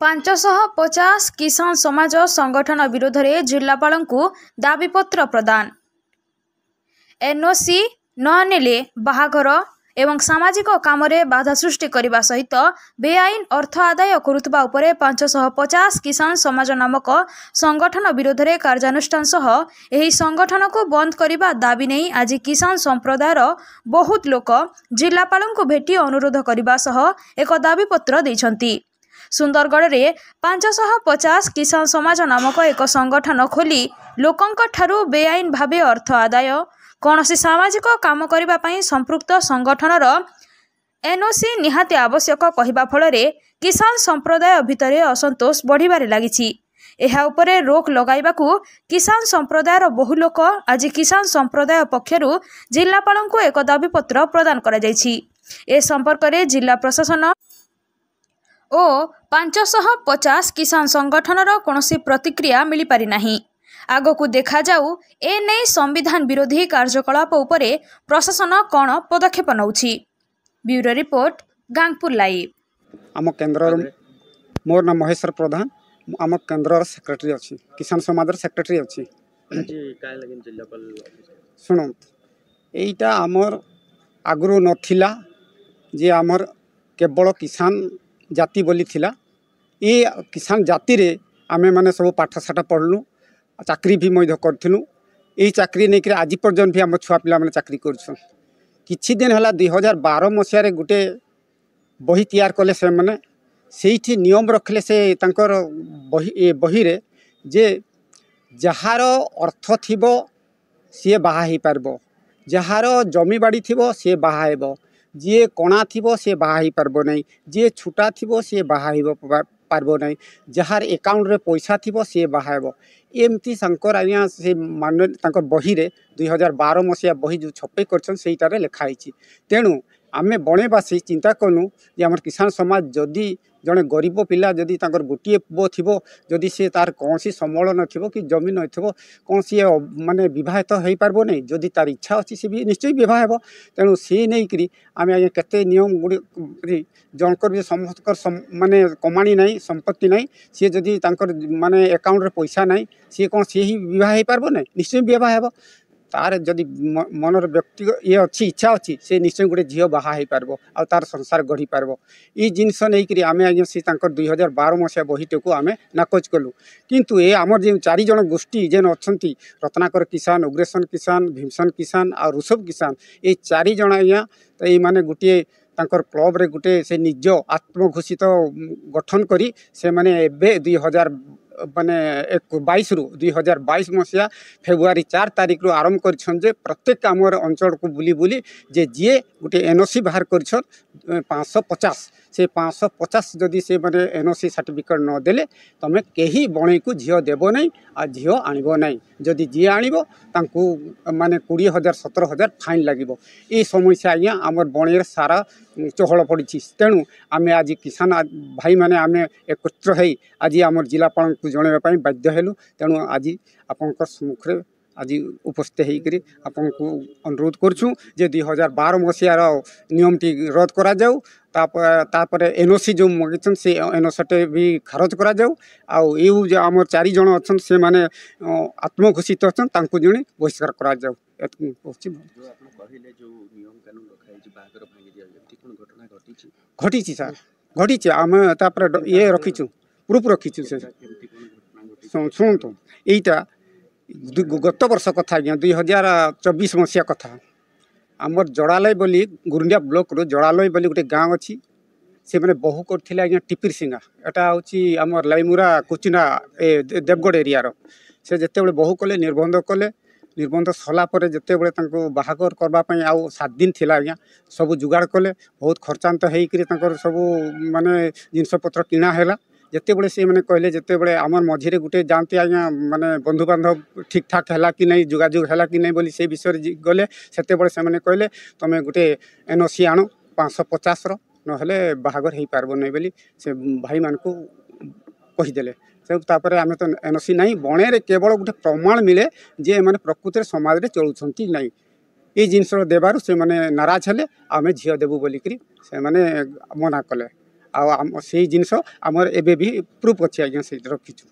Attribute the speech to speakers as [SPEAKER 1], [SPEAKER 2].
[SPEAKER 1] 550 किसान समाज संगठन विरोध में जिलापाल को दाबीपत्र प्रदान। एनओसी ननेले बाहाघर एवं सामाजिक काम बाधा सृष्टि करने सहित बेआईन अर्थ आदाय करुवा उपरे 550 किसान समाज नामक संगठन विरोध में कार्यानुष्ठान सह एही संगठन को बंद करने दाबी नहीं आज किसान संप्रदायर बहुत लोक जिलापाल को भेटी अनुरोध करने सह एक दाबीपत्र देइछंती। सुंदरगढ़ में 550 किसान समाज नामक एक संगठन खोली लोकंक ठारू बेआईन भावे अर्थ आदाय कौन सामाजिक काम करने संपृक्त संगठनर एनओसी निहाती आवश्यक कहवा फल किसान संप्रदाय भितर असंतोष बढ़िबारे लागिछि। एहा उपरे रोक लगाइबाकू किसान संप्रदायर बहु लोक आज किसान संप्रदाय पक्षरु जिलापाल को एक दाबीपत्र प्रदान करा जायछि। ए संपर्क में जिला प्रशासन और 550 किसान संगठनर कौनसी प्रतिक्रिया मिल पारि नाही। आगो को देखा जाऊ ए नहीं संविधान विरोधी कार्यकलाप उपरे प्रशासन कौन पदक्षेप नउछि। Bureau report Gangpur live.
[SPEAKER 2] आम केन्द्र मोर नाम महेश्वर प्रधान आम केन्द्र सेक्रेटरी अच्छी किसान समाज सेक्रेटरी अच्छी। शुण यहीटा आमर आगु नथिला जे आमर केवल किसान जाति बोली थिला। ये किसान जाति रे आमे माने सब पाठशाठ पढ़लु चाकरी भी मैं करूँ। यही चाकरी नहीं कि आज पर्यंत भी आम छुआ पिला मैंने चाकरी कर किछि दिन है 2012 मसीह गोटे बही तैयार कले से मैंने से नियम रखले से तांकर बही रे जे जहार अर्थ थिबो सी बाहा ही पारबो, जहार जमी बाड़ी थिबो सी बाहा हेबो, जी कणा थिबो सी बाहा ही पारबो नहीं, जी छुटा थिबो सी बाहा हिबो पारबो नहीं, जहार एकाउंट रे पैसा थिबो सी बाहा हेबो। एमती शंकर आज्ञा से मान तांकर बही रे 2012 मसीहा बही जो छपे करछन सेइटारे लिखाई। तेणु आमे बणेवासी चिंता कलु जे आमर किसान समाज जदि जड़े गरीब पिला जदि तांकर गोटे पुओ थिबो जदि से तार कौन सी संबल नथिबो कि जमीन नथिबो कौन सी माने विवाहित हो पारबो नहीं, जदि तार इच्छा अच्छी से भी निश्चय विवाह हेबो। तेणु से नहीं करी आमे आगे केते नियम गुडी जनकर भी समस्त माने कमाणी नहीं संपत्ति नहीं सी जदि तांकर माने अकाउंट रे पैसा नहीं सी कौन सी ही विवाह हो पारबो नहीं, निश्चय विवाह हेबो। तार जदि मनर व्यक्ति ये अच्छी इच्छा अच्छी से निश्चय गोटे झील बाहा हो पारबो आ तार संसार गढ़ी पारबो। ये जिनस नहीं करी आमे आज्ञा से 2012 मसीहा बहीटे को आमे नाकोच कलु। किंतु ये आमर जो 4 जन गोष्ठी जेन अच्छी रत्नाकर किसान, उग्रेसन किसान, भीमसन किसान और ऋषभ किसान ये 4 जन आज्ञा तो ये माने गोटे तांकर क्लब रे गोटे से निज आत्मघोषित गठन करी से माने एबे 2022 मसीहा फेब्रुआरी 4 तारिख रु आरंभ कर प्रत्येक आमर अंचल को बुली बुली जे जी गोटे एनओसी बाहर कर 550 से 550 जदि से माने एनओसी सर्टिफिकेट न देले तमें कहीं बणे को झील देव नहीं आ झील आणब नहीं, जदि जी आणबो तांकू माने 20,000 17,000 फाइन लगिबो। ये समस्या आज्ञा आमर बणेर सारा चहल पड़ी। तेणु आमे आज किसान भाई माने आमे एकत्र हो आज आमर जिलापाल को जनवाई बाध्य हेलु। तेणु आज आपंकर सम्मुखें आज उपस्थित होकर आपन को अनुरोध करूँ जे 2012 मसीहार नियम टी रद्द करा जाऊ, तापर एनओसी जो मगेछन से एनओसी भी खारज करा जाऊ। आउ यू जो आमर 4 जन अच्छन से माने आत्मघोषित अच्छन तांको जने बहिष्कार करा जाऊ। घटी सर घटी आम तापर ये रखीचु प्रूफ रखीचु से शुणु तो यहीटा गत वर्ष कथा आज्ञा 2024 मसीहा कथा आमर जड़ालय बोली गुरुंडिया ब्लॉक रो जड़ालय बोली गोटे गाँव अच्छी से मैंने बहु करथिले आज्ञा टिपिर सिंगा एटा होची आमर लाइमुरा कोचिना देवगढ़ एरिया से जेते बेले बहु कले निर्बंध सला पर जेते बेले तांको बाहागर करबा पई आउ 7 दिन थिला आज्ञा सब जुगाड़ कले बहुत खर्चांत हेई करी तांकर सब माने जिनस पत्र किना हैला। जिते बड़े से मैंने कहले जिते बड़े आमर मझे गोटे जानते आज्ञा माने बंधु बांधव ठीक ठाक है कि नहीं जोगाजोग है कि नहीं बोली से विषय गले से मैंने कहले तुम गोटे एनओसी आण 550 ना बाहागर हो पारब नहीं बोली से भाई मान को कहीदेले। से आम तो एनओसी नहीं बणे केवल गोटे प्रमाण मिले जे मैंने प्रकृति समाज में चलुंट नहीं ये जिनस देवार से मैंने नाराज हेले आम झील देबू बोलिकी से मैंने मना कले। ଆଉ ସେଇ ଜିନିଷ ଆମର ଏବେ ବି ପ୍ରୁଫ୍ ଅଛି ଆଜ୍ଞା, ସେଇଠି ରଖିଛୁ।